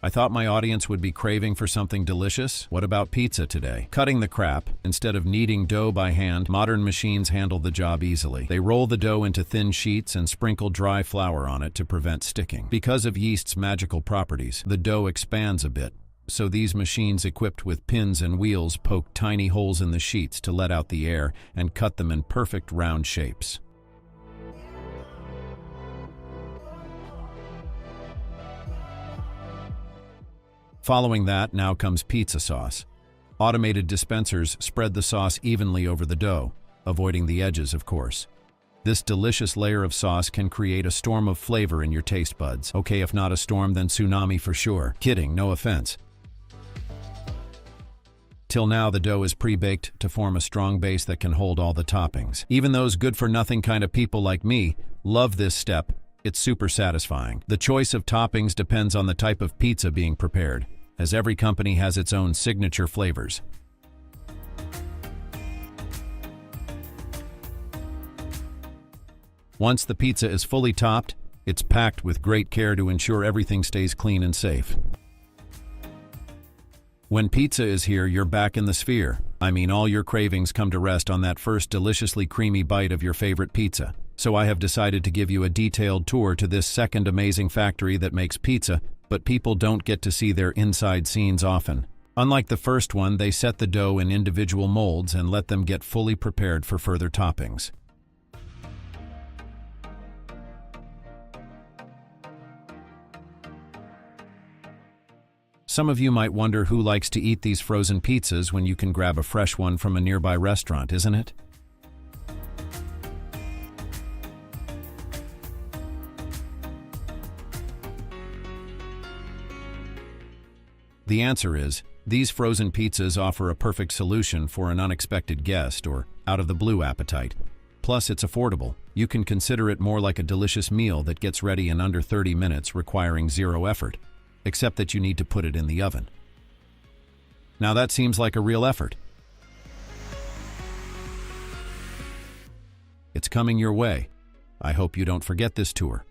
I thought my audience would be craving for something delicious. What about pizza today? Cutting the crap. Instead of kneading dough by hand, modern machines handle the job easily. They roll the dough into thin sheets and sprinkle dry flour on it to prevent sticking. Because of yeast's magical properties, the dough expands a bit. So these machines equipped with pins and wheels poke tiny holes in the sheets to let out the air and cut them in perfect round shapes. Following that, now comes pizza sauce. Automated dispensers spread the sauce evenly over the dough, avoiding the edges, of course. This delicious layer of sauce can create a storm of flavor in your taste buds. Okay, if not a storm, then tsunami for sure. Kidding, no offense. Till now, the dough is pre-baked to form a strong base that can hold all the toppings. Even those good-for-nothing kind of people like me love this step. It's super satisfying. The choice of toppings depends on the type of pizza being prepared, as every company has its own signature flavors. Once the pizza is fully topped, it's packed with great care to ensure everything stays clean and safe. When pizza is here, you're back in the sphere. I mean, all your cravings come to rest on that first deliciously creamy bite of your favorite pizza. So I have decided to give you a detailed tour to this second amazing factory that makes pizza, but people don't get to see their inside scenes often. Unlike the first one, they set the dough in individual molds and let them get fully prepared for further toppings. Some of you might wonder who likes to eat these frozen pizzas when you can grab a fresh one from a nearby restaurant, isn't it? The answer is, these frozen pizzas offer a perfect solution for an unexpected guest or out-of-the-blue appetite. Plus, it's affordable. You can consider it more like a delicious meal that gets ready in under 30 minutes, requiring zero effort, except that you need to put it in the oven. Now that seems like a real effort. It's coming your way. I hope you don't forget this tour.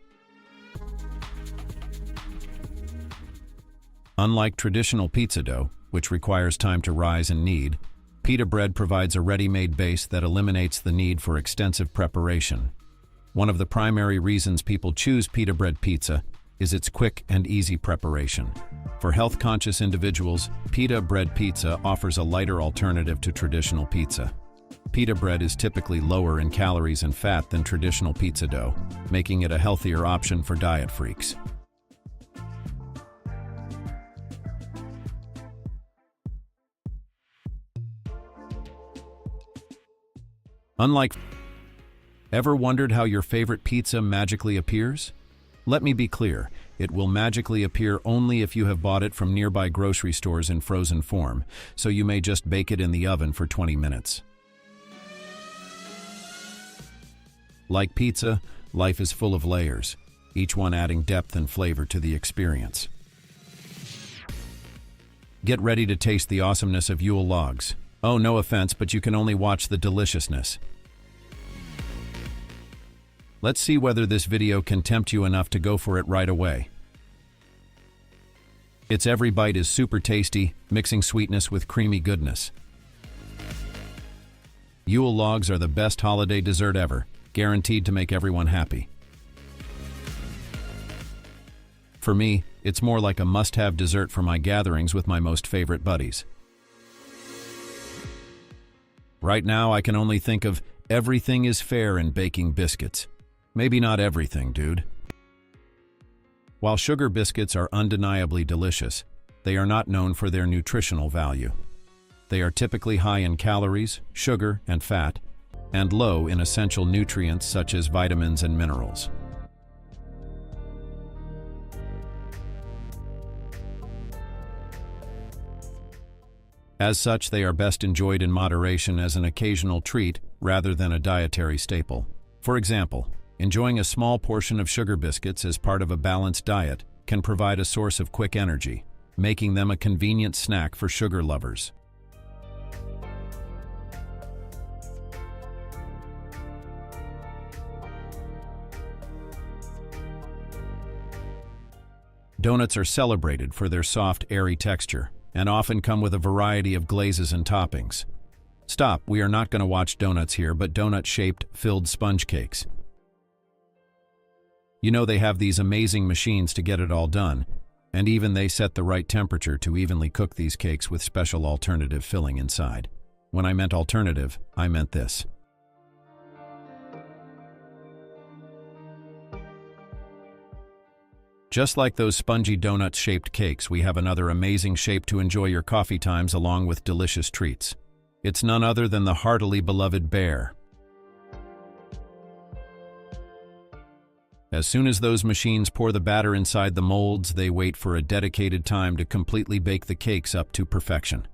Unlike traditional pizza dough, which requires time to rise and knead, pita bread provides a ready-made base that eliminates the need for extensive preparation. One of the primary reasons people choose pita bread pizza is its quick and easy preparation. For health-conscious individuals, pita bread pizza offers a lighter alternative to traditional pizza. Pita bread is typically lower in calories and fat than traditional pizza dough, making it a healthier option for diet freaks. Ever wondered how your favorite pizza magically appears? Let me be clear, it will magically appear only if you have bought it from nearby grocery stores in frozen form, so you may just bake it in the oven for 20 minutes. Like pizza, life is full of layers, each one adding depth and flavor to the experience. Get ready to taste the awesomeness of Yule logs. Oh, no offense, but you can only watch the deliciousness. Let's see whether this video can tempt you enough to go for it right away. Its every bite is super tasty, mixing sweetness with creamy goodness. Yule logs are the best holiday dessert ever, guaranteed to make everyone happy. For me, it's more like a must-have dessert for my gatherings with my most favorite buddies. Right now, I can only think of everything is fair in baking biscuits. Maybe not everything, dude. While sugar biscuits are undeniably delicious, they are not known for their nutritional value. They are typically high in calories, sugar, and fat, and low in essential nutrients such as vitamins and minerals. As such, they are best enjoyed in moderation as an occasional treat rather than a dietary staple. For example, enjoying a small portion of sugar biscuits as part of a balanced diet can provide a source of quick energy, making them a convenient snack for sugar lovers. Donuts are celebrated for their soft, airy texture, and often come with a variety of glazes and toppings. Stop, we are not going to watch donuts here, but donut-shaped, filled sponge cakes. You know they have these amazing machines to get it all done, and even they set the right temperature to evenly cook these cakes with special alternative filling inside. When I meant alternative, I meant this. Just like those spongy donut-shaped cakes, we have another amazing shape to enjoy your coffee times along with delicious treats. It's none other than the heartily beloved bear. As soon as those machines pour the batter inside the molds, they wait for a dedicated time to completely bake the cakes up to perfection.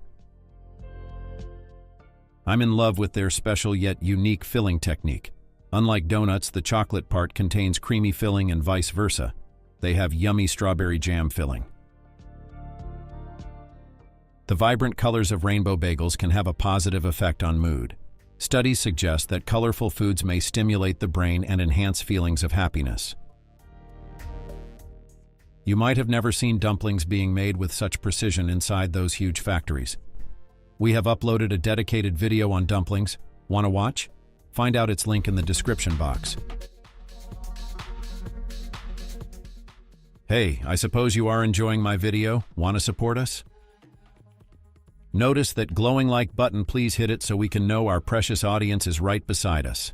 I'm in love with their special yet unique filling technique. Unlike donuts, the chocolate part contains creamy filling and vice versa. They have yummy strawberry jam filling. The vibrant colors of rainbow bagels can have a positive effect on mood. Studies suggest that colorful foods may stimulate the brain and enhance feelings of happiness. You might have never seen dumplings being made with such precision inside those huge factories. We have uploaded a dedicated video on dumplings. Want to watch? Find out its link in the description box. Hey, I suppose you are enjoying my video. Want to support us? Notice that glowing like button, please hit it so we can know our precious audience is right beside us.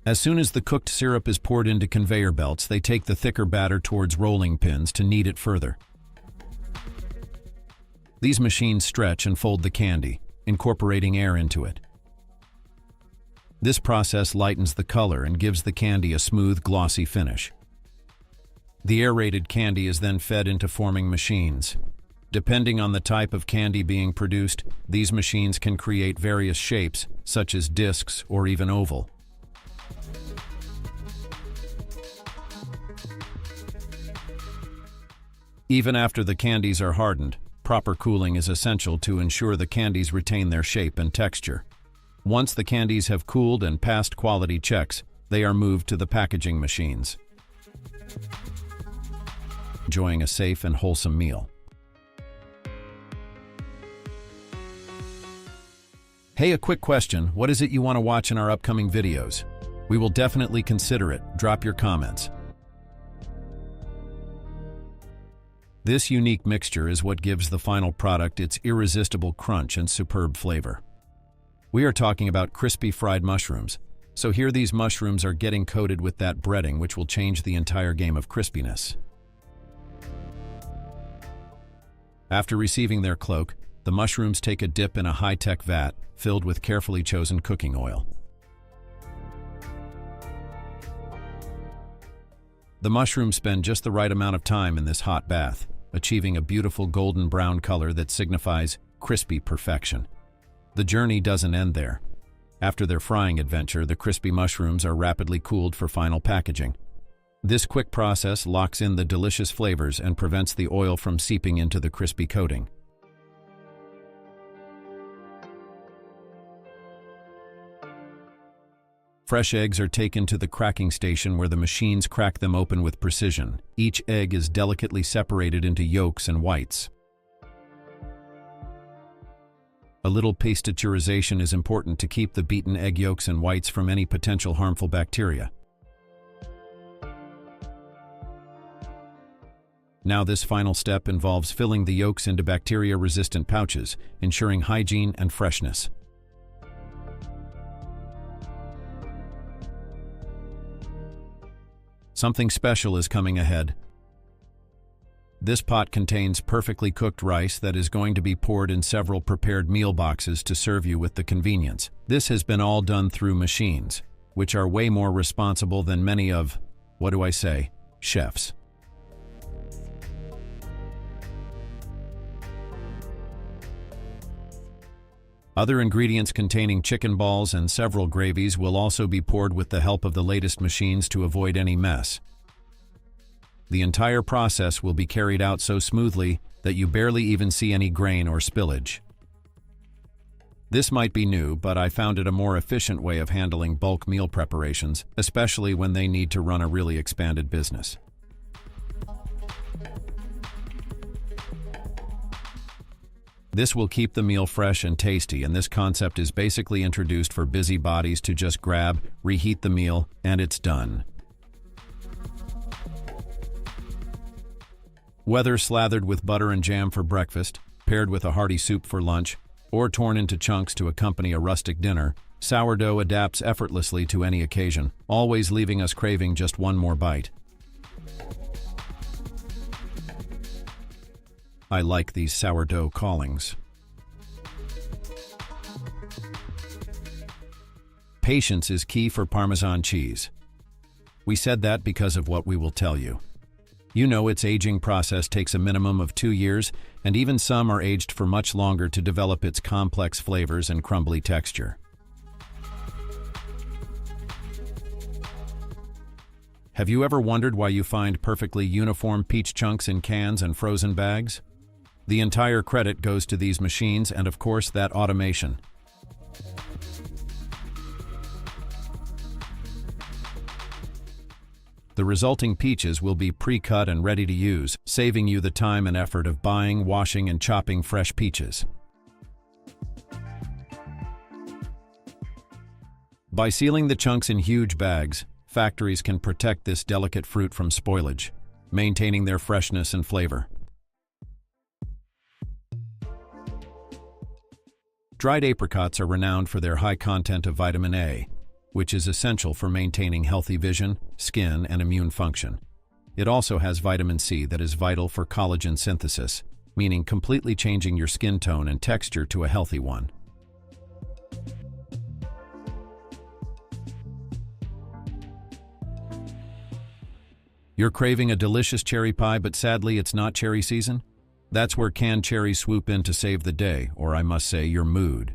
As soon as the cooked syrup is poured into conveyor belts, they take the thicker batter towards rolling pins to knead it further. These machines stretch and fold the candy, incorporating air into it. This process lightens the color and gives the candy a smooth, glossy finish. The aerated candy is then fed into forming machines. Depending on the type of candy being produced, these machines can create various shapes, such as discs or even oval. Even after the candies are hardened, proper cooling is essential to ensure the candies retain their shape and texture. Once the candies have cooled and passed quality checks, they are moved to the packaging machines. Enjoying a safe and wholesome meal. Hey, a quick question. What is it you want to watch in our upcoming videos? We will definitely consider it. Drop your comments. This unique mixture is what gives the final product its irresistible crunch and superb flavor. We are talking about crispy fried mushrooms. So here these mushrooms are getting coated with that breading, which will change the entire game of crispiness. After receiving their cloak, the mushrooms take a dip in a high-tech vat filled with carefully chosen cooking oil. The mushrooms spend just the right amount of time in this hot bath, achieving a beautiful golden brown color that signifies crispy perfection. The journey doesn't end there. After their frying adventure, the crispy mushrooms are rapidly cooled for final packaging. This quick process locks in the delicious flavors and prevents the oil from seeping into the crispy coating. Fresh eggs are taken to the cracking station where the machines crack them open with precision. Each egg is delicately separated into yolks and whites. A little pasteurization is important to keep the beaten egg yolks and whites from any potential harmful bacteria. Now this final step involves filling the yolks into bacteria-resistant pouches, ensuring hygiene and freshness. Something special is coming ahead. This pot contains perfectly cooked rice that is going to be poured in several prepared meal boxes to serve you with the convenience. This has been all done through machines, which are way more responsible than many of, chefs. Other ingredients containing chicken balls and several gravies will also be poured with the help of the latest machines to avoid any mess. The entire process will be carried out so smoothly that you barely even see any grain or spillage. This might be new, but I found it a more efficient way of handling bulk meal preparations, especially when they need to run a really expanded business. This will keep the meal fresh and tasty, and this concept is basically introduced for busy bodies to just grab, reheat the meal, and it's done. Whether slathered with butter and jam for breakfast, paired with a hearty soup for lunch, or torn into chunks to accompany a rustic dinner, sourdough adapts effortlessly to any occasion, always leaving us craving just one more bite. I like these sourdough callings. Patience is key for Parmesan cheese. We said that because of what we will tell you. You know its aging process takes a minimum of 2 years, and even some are aged for much longer to develop its complex flavors and crumbly texture. Have you ever wondered why you find perfectly uniform peach chunks in cans and frozen bags? The entire credit goes to these machines and, of course, that automation. The resulting peaches will be pre-cut and ready to use, saving you the time and effort of buying, washing, and chopping fresh peaches. By sealing the chunks in huge bags, factories can protect this delicate fruit from spoilage, maintaining their freshness and flavor. Dried apricots are renowned for their high content of vitamin A, which is essential for maintaining healthy vision, skin, and immune function. It also has vitamin C that is vital for collagen synthesis, meaning completely changing your skin tone and texture to a healthy one. You're craving a delicious cherry pie, but sadly it's not cherry season? That's where canned cherries swoop in to save the day, or I must say, your mood.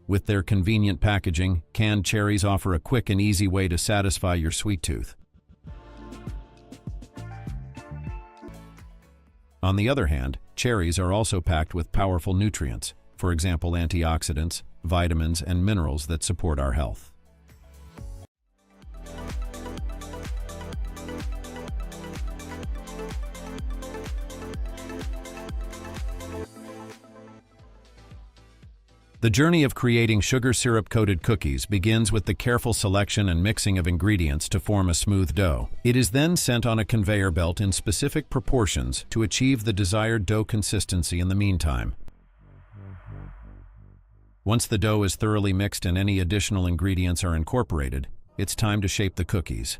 With their convenient packaging, canned cherries offer a quick and easy way to satisfy your sweet tooth. On the other hand, cherries are also packed with powerful nutrients, for example antioxidants, vitamins, and minerals that support our health. The journey of creating sugar syrup-coated cookies begins with the careful selection and mixing of ingredients to form a smooth dough. It is then sent on a conveyor belt in specific proportions to achieve the desired dough consistency in the meantime. Once the dough is thoroughly mixed and any additional ingredients are incorporated, it's time to shape the cookies.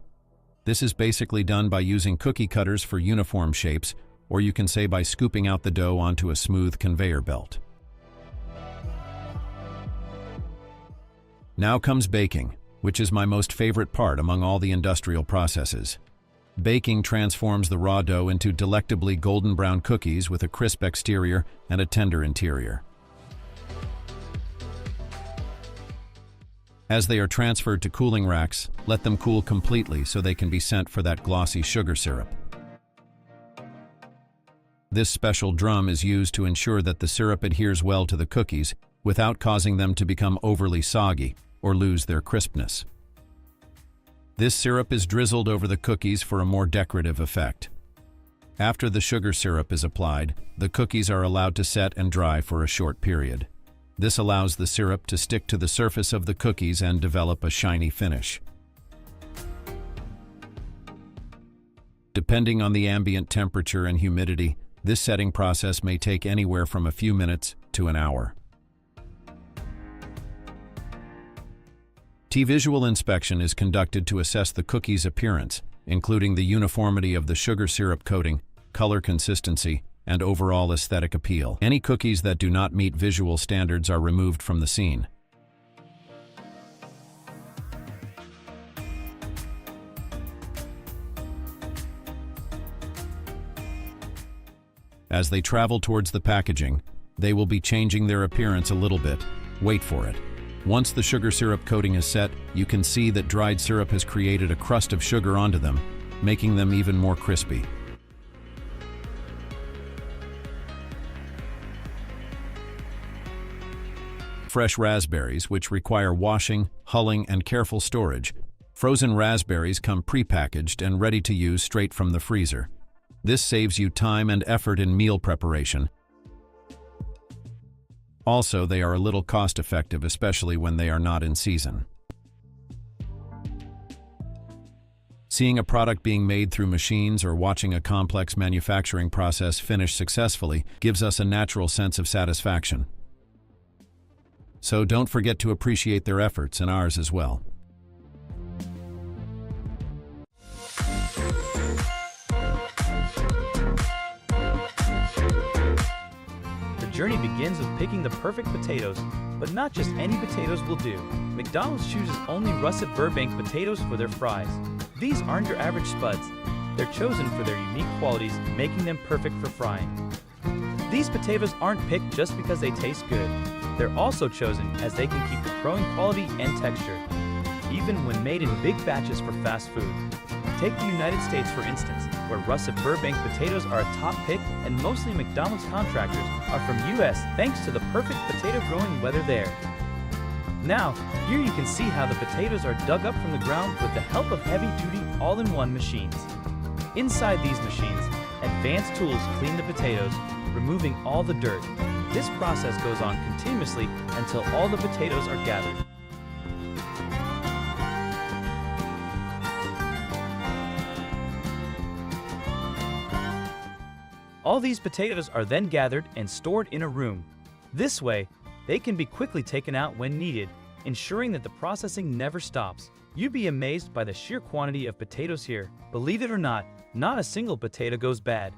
This is basically done by using cookie cutters for uniform shapes, or you can say by scooping out the dough onto a smooth conveyor belt. Now comes baking, which is my most favorite part among all the industrial processes. Baking transforms the raw dough into delectably golden brown cookies with a crisp exterior and a tender interior. As they are transferred to cooling racks, let them cool completely so they can be sent for that glossy sugar syrup. This special drum is used to ensure that the syrup adheres well to the cookies without causing them to become overly soggy or lose their crispness. This syrup is drizzled over the cookies for a more decorative effect. After the sugar syrup is applied, the cookies are allowed to set and dry for a short period. This allows the syrup to stick to the surface of the cookies and develop a shiny finish. Depending on the ambient temperature and humidity, this setting process may take anywhere from a few minutes to an hour. Visual inspection is conducted to assess the cookie's appearance, including the uniformity of the sugar syrup coating, color consistency, and overall aesthetic appeal. Any cookies that do not meet visual standards are removed from the scene. As they travel towards the packaging, they will be changing their appearance a little bit. Wait for it. Once the sugar syrup coating is set, you can see that dried syrup has created a crust of sugar onto them, making them even more crispy. fresh raspberries, which require washing, hulling, and careful storage. Frozen raspberries come pre-packaged and ready to use straight from the freezer. This saves you time and effort in meal preparation. Also, they are a little cost-effective, especially when they are not in season. Seeing a product being made through machines or watching a complex manufacturing process finish successfully gives us a natural sense of satisfaction. So don't forget to appreciate their efforts and ours as well. The journey begins with picking the perfect potatoes, but not just any potatoes will do. McDonald's chooses only russet Burbank potatoes for their fries. These aren't your average spuds. They're chosen for their unique qualities, making them perfect for frying. These potatoes aren't picked just because they taste good. They're also chosen as they can keep the growing quality and texture, even when made in big batches for fast food. Take the United States for instance, where russet Burbank potatoes are a top pick and mostly McDonald's contractors are from US thanks to the perfect potato growing weather there. Now, here you can see how the potatoes are dug up from the ground with the help of heavy-duty all-in-one machines. Inside these machines, advanced tools clean the potatoes, removing all the dirt. This process goes on continuously until all the potatoes are gathered. All these potatoes are then gathered and stored in a room. This way, they can be quickly taken out when needed, ensuring that the processing never stops. You'd be amazed by the sheer quantity of potatoes here. Believe it or not a single potato goes bad.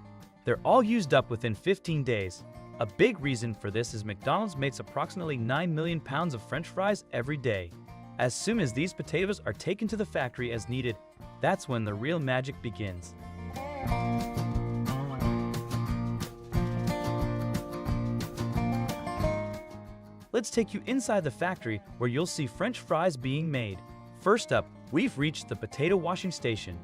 They're all used up within 15 days. A big reason for this is McDonald's makes approximately 9 million pounds of French fries every day. As soon as these potatoes are taken to the factory as needed, that's when the real magic begins. Let's take you inside the factory where you'll see French fries being made. First up, we've reached the potato washing station.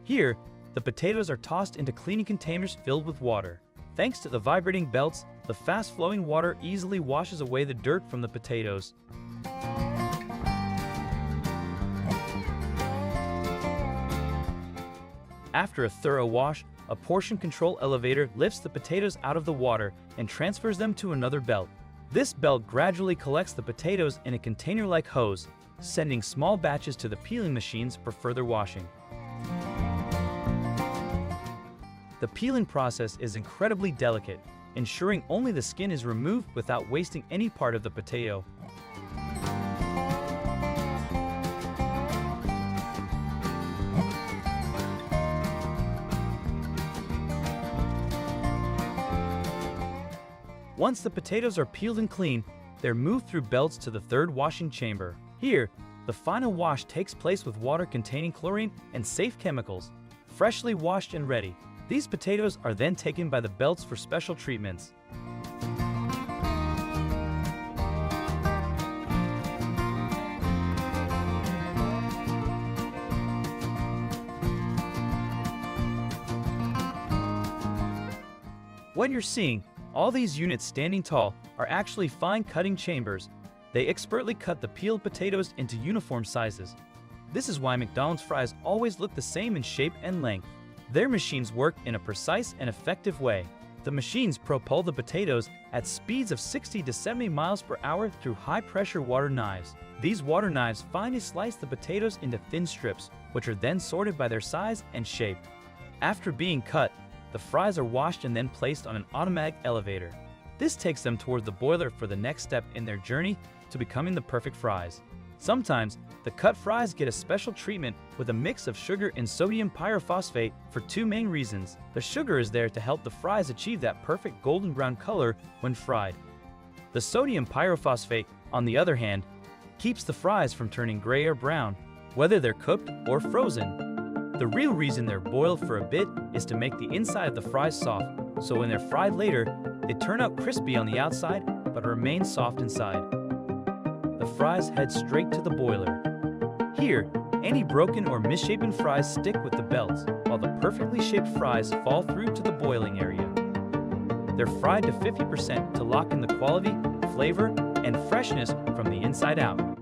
Here, the potatoes are tossed into cleaning containers filled with water. Thanks to the vibrating belts, the fast-flowing water easily washes away the dirt from the potatoes. After a thorough wash, a portion control elevator lifts the potatoes out of the water and transfers them to another belt. This belt gradually collects the potatoes in a container-like hose, sending small batches to the peeling machines for further washing. The peeling process is incredibly delicate, ensuring only the skin is removed without wasting any part of the potato. Once the potatoes are peeled and clean, they're moved through belts to the third washing chamber. Here, the final wash takes place with water containing chlorine and safe chemicals. Freshly washed and ready, these potatoes are then taken by the belts for special treatments. What you're seeing, all these units standing tall, are actually fine cutting chambers. They expertly cut the peeled potatoes into uniform sizes. This is why McDonald's fries always look the same in shape and length. Their machines work in a precise and effective way. The machines propel the potatoes at speeds of 60 to 70 miles per hour through high-pressure water knives. These water knives finely slice the potatoes into thin strips, which are then sorted by their size and shape. After being cut, the fries are washed and then placed on an automatic elevator. This takes them toward the boiler for the next step in their journey to becoming the perfect fries. Sometimes, the cut fries get a special treatment with a mix of sugar and sodium pyrophosphate for two main reasons. The sugar is there to help the fries achieve that perfect golden brown color when fried. The sodium pyrophosphate, on the other hand, keeps the fries from turning gray or brown, whether they're cooked or frozen. The real reason they're boiled for a bit is to make the inside of the fries soft, so when they're fried later, they turn out crispy on the outside but remain soft inside. The fries head straight to the boiler. Here, any broken or misshapen fries stick with the belts, while the perfectly shaped fries fall through to the boiling area. They're fried to 50% to lock in the quality, flavor, and freshness from the inside out.